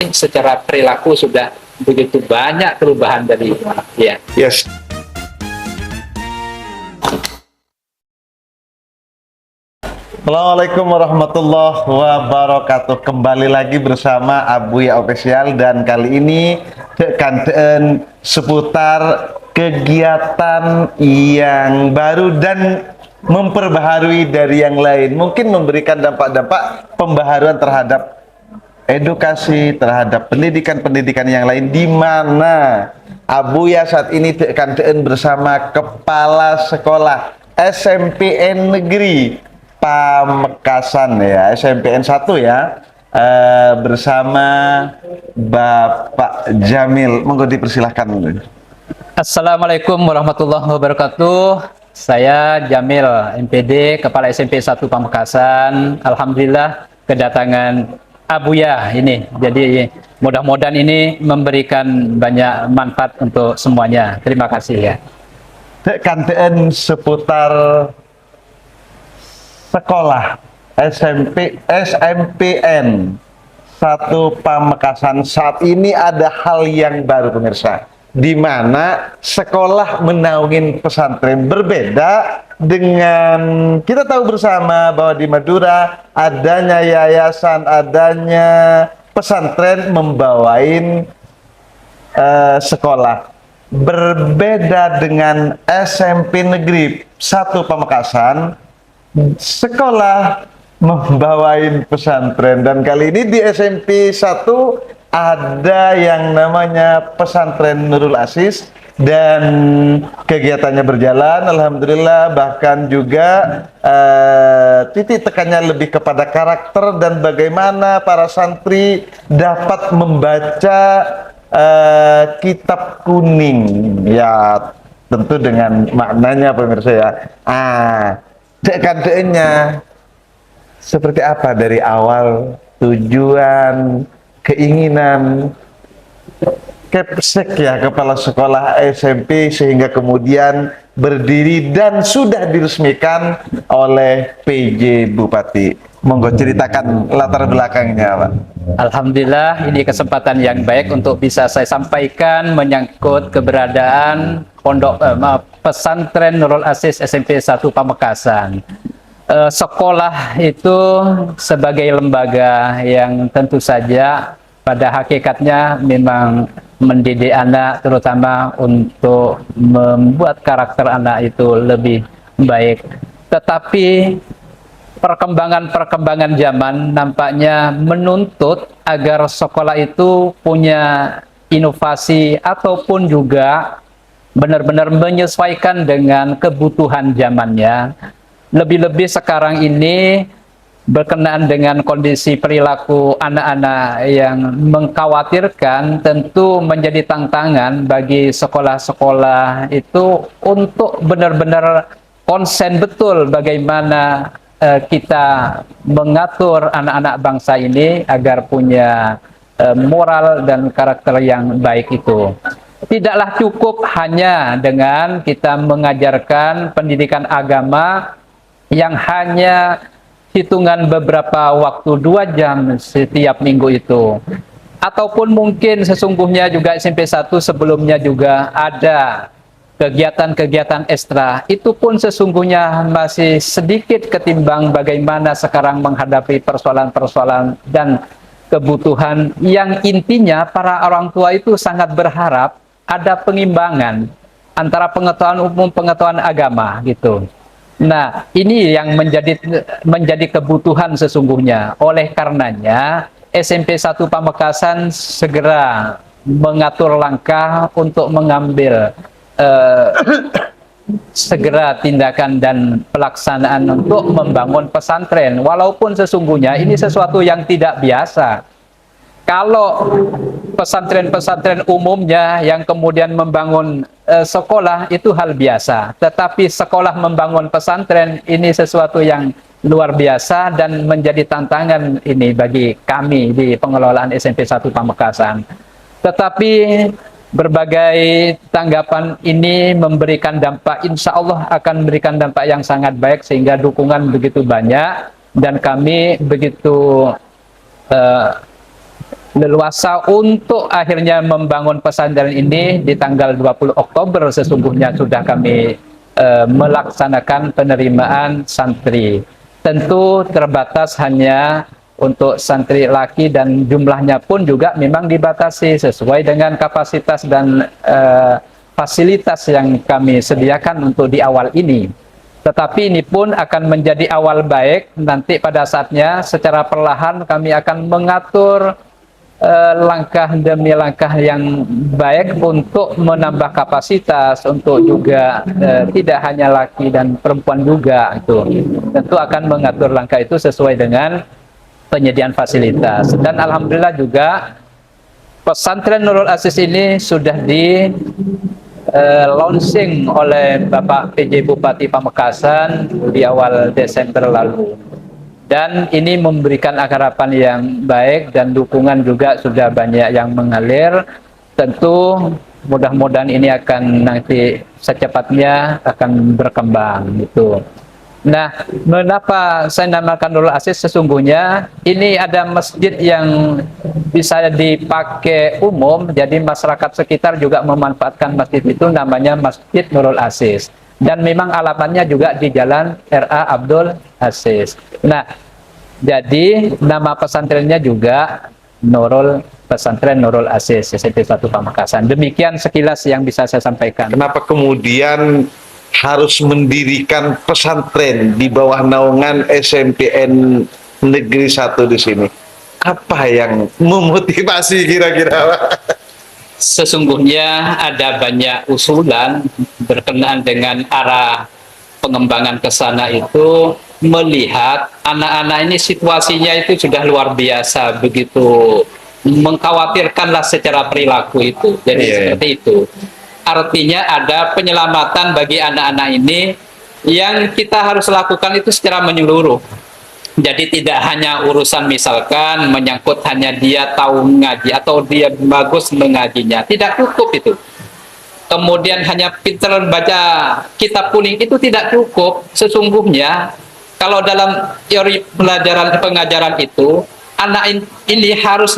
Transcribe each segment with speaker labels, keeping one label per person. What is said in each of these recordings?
Speaker 1: mungkin secara perilaku sudah begitu banyak perubahan dari ya.
Speaker 2: Yes. Assalamualaikum warahmatullahi wabarakatuh. Kembali lagi bersama Abuya Official, dan kali ini kanten seputar kegiatan yang baru dan memperbaharui dari yang lain, mungkin memberikan dampak-dampak pembaharuan terhadap edukasi, terhadap pendidikan-pendidikan yang lain, di mana Abuya saat ini kanten bersama Kepala Sekolah SMPN Negeri Pamekasan ya, SMPN 1 ya, bersama Bapak Jamil. Monggo dipersilahkan.
Speaker 1: Assalamualaikum warahmatullahi wabarakatuh. Saya Jamil, MPD, Kepala SMP 1 Pamekasan. Alhamdulillah kedatangan Abuya ini. Jadi mudah-mudahan ini memberikan banyak manfaat untuk semuanya. Terima kasih ya.
Speaker 2: Kanten seputar sekolah SMPN 1 Pamekasan. Saat ini ada hal yang baru pemirsa, di mana sekolah menaungin pesantren. Berbeda dengan kita tahu bersama bahwa di Madura adanya yayasan, adanya pesantren membawain sekolah. Berbeda dengan SMP Negeri 1 Pamekasan, sekolah membawain pesantren. Dan kali ini di SMP 1 ada yang namanya pesantren Nurul Aziz, dan kegiatannya berjalan alhamdulillah. Bahkan juga titik tekannya lebih kepada karakter dan bagaimana para santri dapat membaca kitab kuning ya, tentu dengan maknanya pemirsa ya. Dekadenya seperti apa dari awal, tujuan, keinginan Kepsek ya, Kepala Sekolah SMP, sehingga kemudian berdiri dan sudah diresmikan oleh PJ Bupati. Monggo ceritakan latar belakangnya, Pak.
Speaker 1: Alhamdulillah, ini kesempatan yang baik untuk bisa saya sampaikan menyangkut keberadaan pesantren Nurul Aziz SMP 1 Pamekasan. Sekolah itu sebagai lembaga yang tentu saja pada hakikatnya memang mendidik anak, terutama untuk membuat karakter anak itu lebih baik. Tetapi perkembangan zaman nampaknya menuntut agar sekolah itu punya inovasi ataupun juga benar-benar menyesuaikan dengan kebutuhan zamannya. Lebih-lebih sekarang ini berkenaan dengan kondisi perilaku anak-anak yang mengkhawatirkan, tentu menjadi tantangan bagi sekolah-sekolah itu untuk benar-benar konsen betul bagaimana kita mengatur anak-anak bangsa ini agar punya moral dan karakter yang baik itu. Tidaklah cukup hanya dengan kita mengajarkan pendidikan agama yang hanya hitungan beberapa waktu 2 jam setiap minggu itu. Ataupun mungkin sesungguhnya juga SMP 1 sebelumnya juga ada kegiatan-kegiatan ekstra. Itu pun sesungguhnya masih sedikit ketimbang bagaimana sekarang menghadapi persoalan-persoalan dan kebutuhan yang intinya para orang tua itu sangat berharap ada pengimbangan antara pengetahuan umum, pengetahuan agama gitu. Nah, ini yang menjadi kebutuhan sesungguhnya. Oleh karenanya, SMP 1 Pamekasan segera mengatur langkah untuk mengambil segera tindakan dan pelaksanaan untuk membangun pesantren. Walaupun sesungguhnya ini sesuatu yang tidak biasa. Kalau pesantren-pesantren umumnya yang kemudian membangun sekolah itu hal biasa, tetapi sekolah membangun pesantren ini sesuatu yang luar biasa dan menjadi tantangan ini bagi kami di pengelolaan SMP 1 Pamekasan. Tetapi berbagai tanggapan ini memberikan dampak, insya Allah akan memberikan dampak yang sangat baik, sehingga dukungan begitu banyak dan kami begitu leluasa untuk akhirnya membangun pesantren ini di tanggal 20 Oktober sesungguhnya sudah kami melaksanakan penerimaan santri. Tentu terbatas hanya untuk santri laki dan jumlahnya pun juga memang dibatasi sesuai dengan kapasitas dan fasilitas yang kami sediakan untuk di awal ini. Tetapi ini pun akan menjadi awal baik, nanti pada saatnya secara perlahan kami akan mengatur langkah demi langkah yang baik untuk menambah kapasitas, untuk juga tidak hanya laki dan perempuan juga. Itu tentu akan mengatur langkah itu sesuai dengan penyediaan fasilitas. Dan alhamdulillah juga pesantren Nurul Aziz ini sudah di launching oleh Bapak PJ Bupati Pamekasan di awal Desember lalu. Dan ini memberikan harapan yang baik dan dukungan juga sudah banyak yang mengalir. Tentu mudah-mudahan ini akan nanti secepatnya akan berkembang gitu. Nah, mengapa saya namakan Nurul Aziz? Sesungguhnya ini ada masjid yang bisa dipakai umum, jadi masyarakat sekitar juga memanfaatkan masjid itu, namanya Masjid Nurul Aziz. Dan memang alamatnya juga di Jalan R.A. Abdul Aziz. Nah, jadi nama pesantrennya juga Pesantren Nurul Aziz SMP 1 Pamekasan. Demikian sekilas yang bisa saya sampaikan.
Speaker 2: Kenapa kemudian harus mendirikan pesantren di bawah naungan SMPN Negeri 1 di sini? Apa yang memotivasi kira-kira, Pak?
Speaker 1: Sesungguhnya ada banyak usulan berkenaan dengan arah pengembangan ke sana itu, melihat anak-anak ini situasinya itu sudah luar biasa, begitu mengkhawatirkanlah secara perilaku itu. Jadi seperti itu. Artinya ada penyelamatan bagi anak-anak ini yang kita harus lakukan itu secara menyeluruh. Jadi tidak hanya urusan misalkan menyangkut hanya dia tahu ngaji atau dia bagus mengajinya, tidak cukup itu. Kemudian hanya pintar baca kitab kuning itu tidak cukup. Sesungguhnya kalau dalam teori pelajaran pengajaran itu, anak ini harus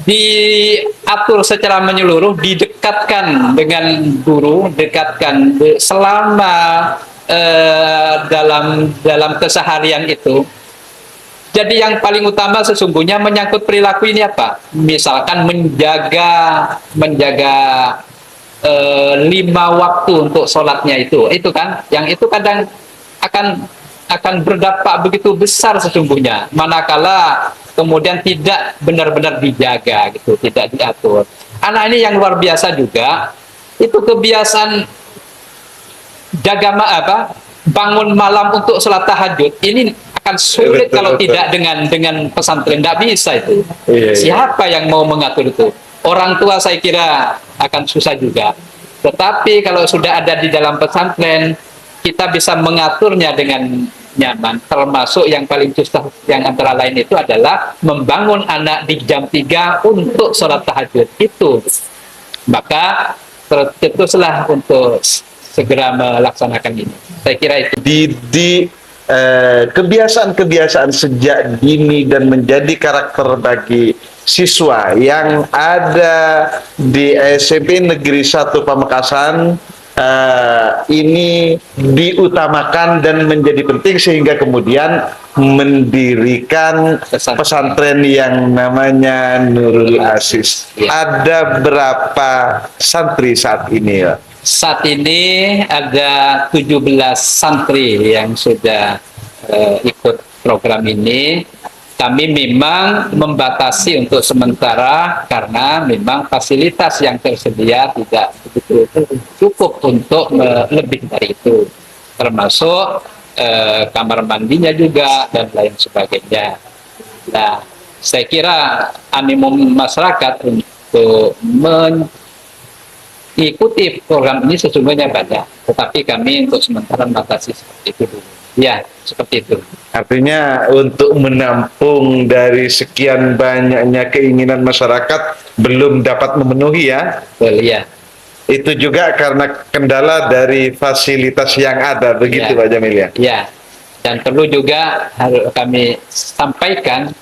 Speaker 1: diatur secara menyeluruh, didekatkan dengan guru, dekatkan selama dalam keseharian itu. Jadi yang paling utama sesungguhnya menyangkut perilaku ini apa? Misalkan menjaga 5 waktu untuk sholatnya itu kan, yang itu kadang akan berdampak begitu besar sesungguhnya, manakala kemudian tidak benar-benar dijaga gitu, tidak diatur. Anak ini yang luar biasa juga, itu kebiasaan bangun malam untuk sholat tahajud ini akan sulit kalau tidak dengan pesantren, tidak bisa itu. Siapa yang mau mengatur itu? Orang tua saya kira akan susah juga. Tetapi kalau sudah ada di dalam pesantren, kita bisa mengaturnya dengan nyaman, termasuk yang paling susah yang antara lain itu adalah membangun anak di jam 3 untuk sholat tahajud itu. Maka tercetuslah untuk segera melaksanakan ini. Saya kira itu.
Speaker 2: Kebiasaan-kebiasaan sejak dini dan menjadi karakter bagi siswa yang ada di SMP Negeri 1 Pamekasan ini diutamakan dan menjadi penting sehingga kemudian mendirikan pesantren yang namanya Nurul Aziz. Ada berapa santri saat ini, ya?
Speaker 1: Saat ini ada 17 santri yang sudah ikut program ini. Kami memang membatasi untuk sementara karena memang fasilitas yang tersedia tidak begitu cukup untuk lebih dari itu, termasuk kamar mandinya juga dan lain sebagainya. Nah, saya kira animo masyarakat untuk mengikuti program ini sesungguhnya banyak, tetapi kami untuk sementara membatasi seperti itu dulu. Ya, seperti itu.
Speaker 2: Artinya untuk menampung dari sekian banyaknya keinginan masyarakat belum dapat memenuhi, ya?
Speaker 1: Betul, ya.
Speaker 2: Itu juga karena kendala dari fasilitas yang ada, begitu,
Speaker 1: Ya.
Speaker 2: Pak Jamil, ya?
Speaker 1: Ya, dan perlu juga harus kami sampaikan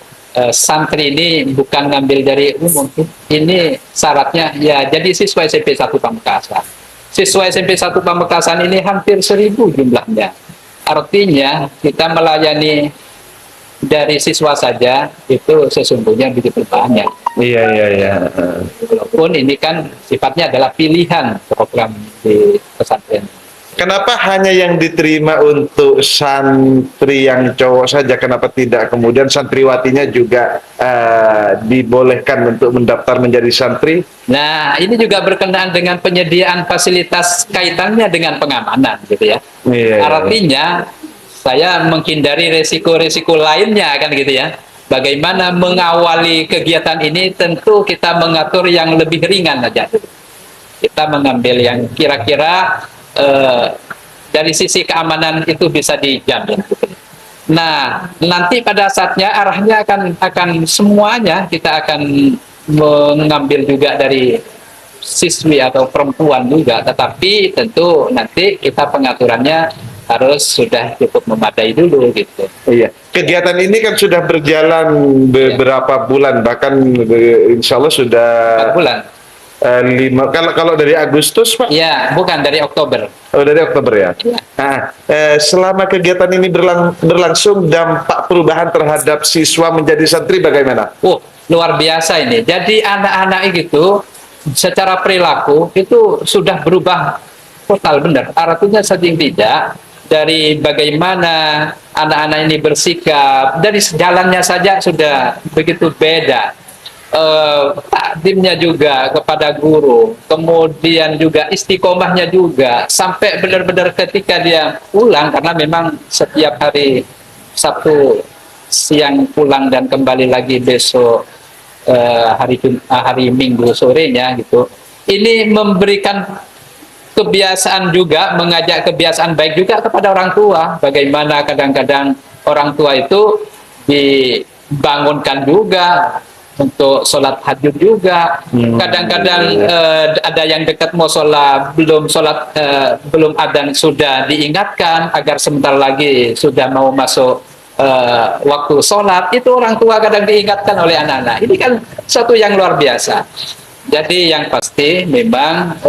Speaker 1: santri ini bukan ngambil dari umum. Ini syaratnya ya jadi siswa SMP 1 Pamekasan. Siswa SMP 1 Pamekasan ini hampir 1.000 jumlahnya. Artinya kita melayani dari siswa saja itu sesungguhnya begitu banyak.
Speaker 2: Iya, iya, iya.
Speaker 1: Walaupun ini kan sifatnya adalah pilihan program di pesantren.
Speaker 2: Kenapa hanya yang diterima untuk santri yang cowok saja? Kenapa tidak kemudian santriwatinya juga dibolehkan untuk mendaftar menjadi santri?
Speaker 1: Nah, ini juga berkenaan dengan penyediaan fasilitas kaitannya dengan pengamanan, gitu ya.
Speaker 2: Iya,
Speaker 1: Artinya, saya menghindari resiko-resiko lainnya, kan gitu ya. Bagaimana mengawali kegiatan ini, tentu kita mengatur yang lebih ringan aja. Kita mengambil yang kira-kira dari sisi keamanan itu bisa dijamin. Gitu. Nah, nanti pada saatnya arahnya akan semuanya kita akan mengambil juga dari siswi atau perempuan juga, tetapi tentu nanti kita pengaturannya harus sudah cukup memadai dulu gitu.
Speaker 2: Iya. Kegiatan ini kan sudah berjalan beberapa bulan, bahkan insya Allah sudah
Speaker 1: 4 bulan.
Speaker 2: 5. Kalau dari Agustus, Pak?
Speaker 1: Ya, bukan dari Oktober.
Speaker 2: Oh, dari Oktober ya.
Speaker 1: Ya.
Speaker 2: Nah, selama kegiatan ini berlangsung, dampak perubahan terhadap siswa menjadi santri bagaimana?
Speaker 1: Luar biasa ini. Jadi anak-anak itu secara perilaku itu sudah berubah total, benar. Artinya sedang tidak dari bagaimana anak-anak ini bersikap, dari jalannya saja sudah begitu beda. Takdimnya juga kepada guru, kemudian juga istiqomahnya juga, sampai benar-benar ketika dia pulang, karena memang setiap hari Sabtu siang pulang dan kembali lagi besok hari Minggu sorenya gitu. Ini memberikan kebiasaan juga, mengajak kebiasaan baik juga kepada orang tua. Bagaimana kadang-kadang orang tua itu dibangunkan juga untuk sholat tahajud juga. Kadang-kadang ada yang dekat mau sholat, belum adzan sudah diingatkan agar sebentar lagi sudah mau masuk waktu sholat. Itu orang tua kadang diingatkan oleh anak-anak. Ini kan satu yang luar biasa. Jadi yang pasti memang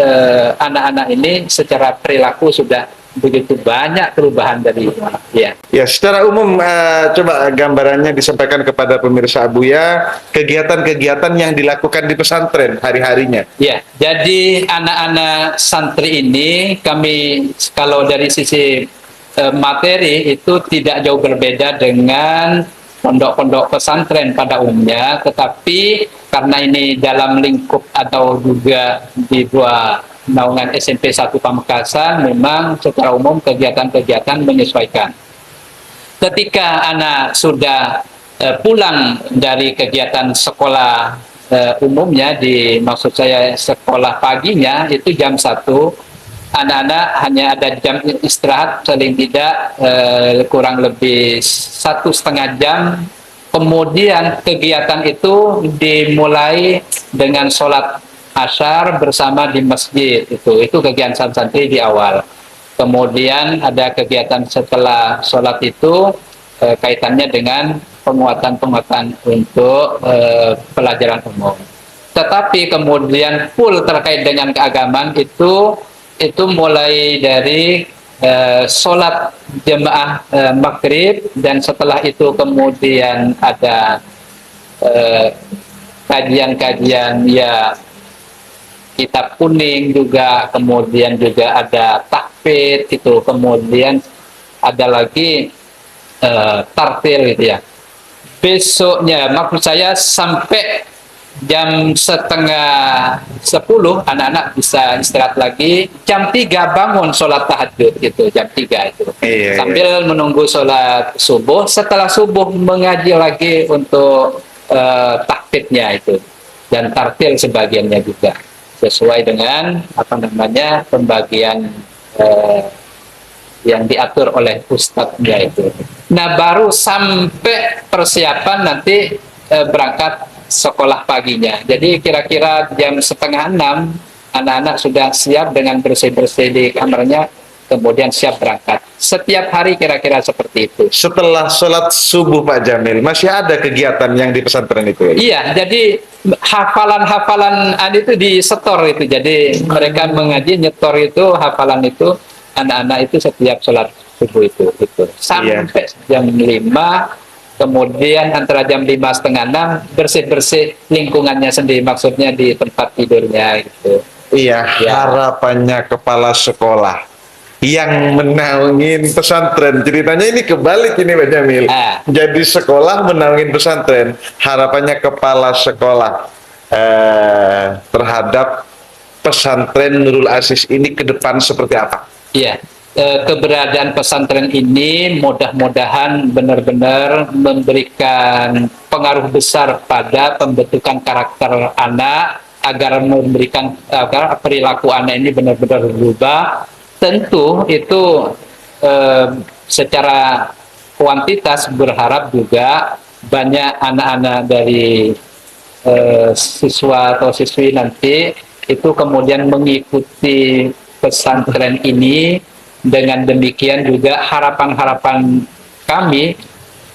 Speaker 1: anak-anak ini secara perilaku sudah begitu banyak perubahan dari ya.
Speaker 2: Ya, secara umum coba gambarannya disampaikan kepada pemirsa Abuya kegiatan-kegiatan yang dilakukan di pesantren hari-harinya.
Speaker 1: Ya, jadi anak-anak santri ini kami kalau dari sisi materi itu tidak jauh berbeda dengan pondok-pondok pesantren pada umumnya, tetapi karena ini dalam lingkup atau juga di bawah naungan SMP 1 Pamekasan, memang secara umum kegiatan-kegiatan menyesuaikan. Ketika anak sudah pulang dari kegiatan sekolah umumnya, maksud saya sekolah paginya itu jam 1, anak-anak hanya ada jam istirahat paling tidak kurang lebih 1,5 jam. Kemudian kegiatan itu dimulai dengan sholat asyar bersama di masjid. Itu kegiatan santri di awal. Kemudian ada kegiatan setelah sholat itu kaitannya dengan penguatan-penguatan untuk pelajaran umum. Tetapi kemudian full terkait dengan keagamaan itu mulai dari sholat jemaah maghrib, dan setelah itu kemudian ada kajian-kajian ya kitab kuning juga, kemudian juga ada tahfidz itu, kemudian ada lagi tartil gitu ya. Besoknya maksud saya sampai jam 9:30 anak-anak bisa istirahat lagi. Jam 3 bangun sholat tahajud gitu, jam 3 itu. Sambil menunggu sholat subuh. Setelah subuh mengaji lagi untuk tahfidznya itu. Dan tartil sebagiannya juga. Sesuai dengan pembagian yang diatur oleh ustadznya itu. Nah, baru sampai persiapan nanti berangkat sekolah paginya. Jadi kira-kira jam 5:30 anak-anak sudah siap dengan bersih-bersih di kamarnya, kemudian siap berangkat. Setiap hari kira-kira seperti itu.
Speaker 2: Setelah sholat subuh Pak Jamil, masih ada kegiatan yang di pesantren itu ya?
Speaker 1: Iya, jadi hafalan-hafalan itu disetor itu. Jadi mereka mengaji nyetor itu hafalan itu, anak-anak itu setiap sholat subuh itu. Sampai jam 5, kemudian antara jam 5:30, 6 bersih-bersih lingkungannya sendiri, maksudnya di tempat tidurnya gitu.
Speaker 2: Iya,
Speaker 1: Ya.
Speaker 2: harapannya kepala sekolah yang menaungin pesantren. Ceritanya ini kebalik ini Pak Jamil. Jadi sekolah menaungin pesantren. Harapannya kepala sekolah terhadap pesantren Nurul Aziz ini ke depan seperti apa?
Speaker 1: Iya, keberadaan pesantren ini mudah-mudahan benar-benar memberikan pengaruh besar pada pembentukan karakter anak, agar memberikan agar perilaku anak ini benar-benar berubah. Tentu itu secara kuantitas berharap juga banyak anak-anak dari siswa atau siswi nanti itu kemudian mengikuti pesantren ini. Dengan demikian juga harapan-harapan kami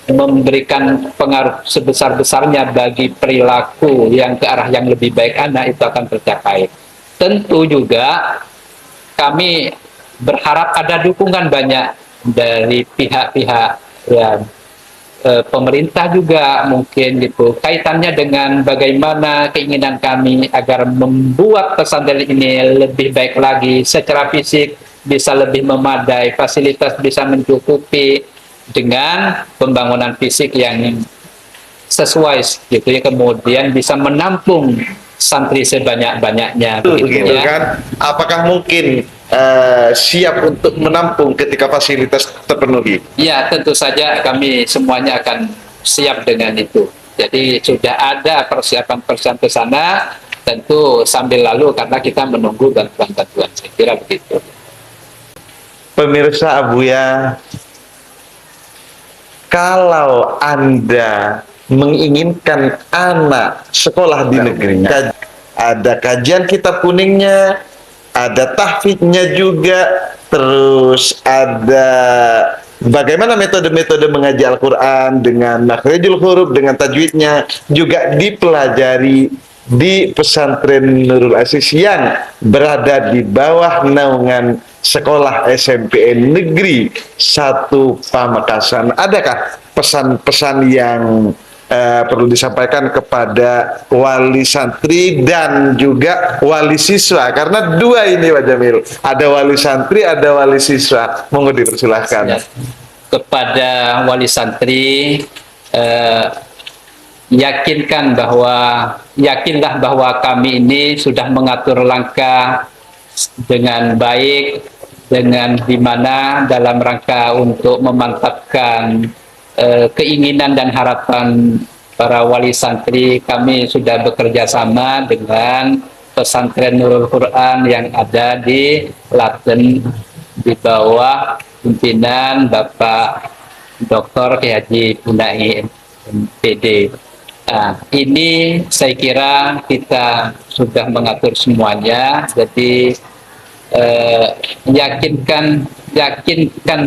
Speaker 1: memberikan pengaruh sebesar-besarnya bagi perilaku yang ke arah yang lebih baik anak itu akan tercapai. Tentu juga kami berharap ada dukungan banyak dari pihak-pihak ya, pemerintah juga mungkin gitu, kaitannya dengan bagaimana keinginan kami agar membuat pesantren ini lebih baik lagi secara fisik, bisa lebih memadai, fasilitas bisa mencukupi dengan pembangunan fisik yang sesuai gitu ya, kemudian bisa menampung santri sebanyak-banyaknya
Speaker 2: Begitu kan? Apakah mungkin siap untuk menampung ketika fasilitas terpenuhi?
Speaker 1: Ya, tentu saja kami semuanya akan siap dengan itu. Jadi sudah ada persiapan-persiapan ke sana, tentu sambil lalu karena kita menunggu bantuan-bantuan. Saya kira begitu.
Speaker 2: Pemirsa Abuya, kalau Anda menginginkan anak sekolah di negerinya, ada kajian kitab kuningnya, ada tahfidnya juga, terus ada bagaimana metode-metode mengaji Al-Quran dengan makhrijul huruf, dengan tajwidnya, juga dipelajari di pesantren Nurul Aziz yang berada di bawah naungan Sekolah SMPN Negeri 1 Pamekasan. Adakah pesan-pesan yang perlu disampaikan kepada wali santri dan juga wali siswa? Karena dua ini Pak Jamil, ada wali santri, ada wali siswa. Monggo dipersilahkan.
Speaker 1: Ya. Kepada wali santri, yakinlah bahwa kami ini sudah mengatur langkah dengan baik, dengan dimana dalam rangka untuk memantapkan keinginan dan harapan para wali santri. Kami sudah bekerja sama dengan pesantren Nurul Quran yang ada di Klaten di bawah pimpinan Bapak Dr. Kiai Haji Punai MPD. Nah, ini saya kira kita sudah mengatur semuanya, jadi yakinkan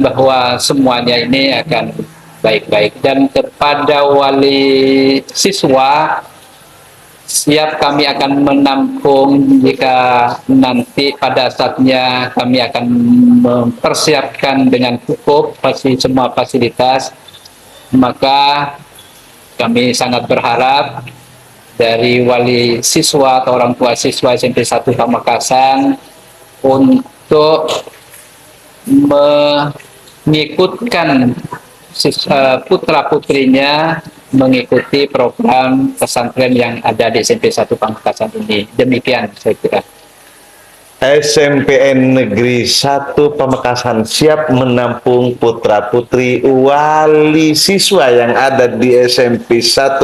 Speaker 1: bahwa semuanya ini akan baik-baik. Dan kepada wali siswa, siap kami akan menampung jika nanti pada saatnya kami akan mempersiapkan dengan cukup semua fasilitas. Maka kami sangat berharap dari wali siswa atau orang tua siswa SMP 1 Pamekasan untuk mengikutkan putra-putrinya mengikuti program pesantren yang ada di SMP 1 Pamekasan ini. Demikian saya kira.
Speaker 2: SMPN Negeri 1 Pamekasan siap menampung putra-putri wali siswa yang ada di SMP 1,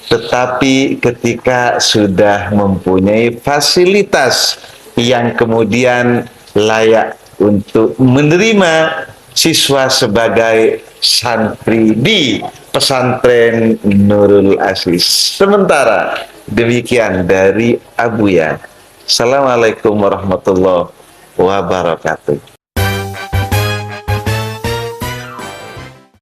Speaker 2: tetapi ketika sudah mempunyai fasilitas yang kemudian layak untuk menerima siswa sebagai santri di pesantren Nurul Aziz. Sementara demikian dari Abuya. Assalamualaikum warahmatullahi wabarakatuh.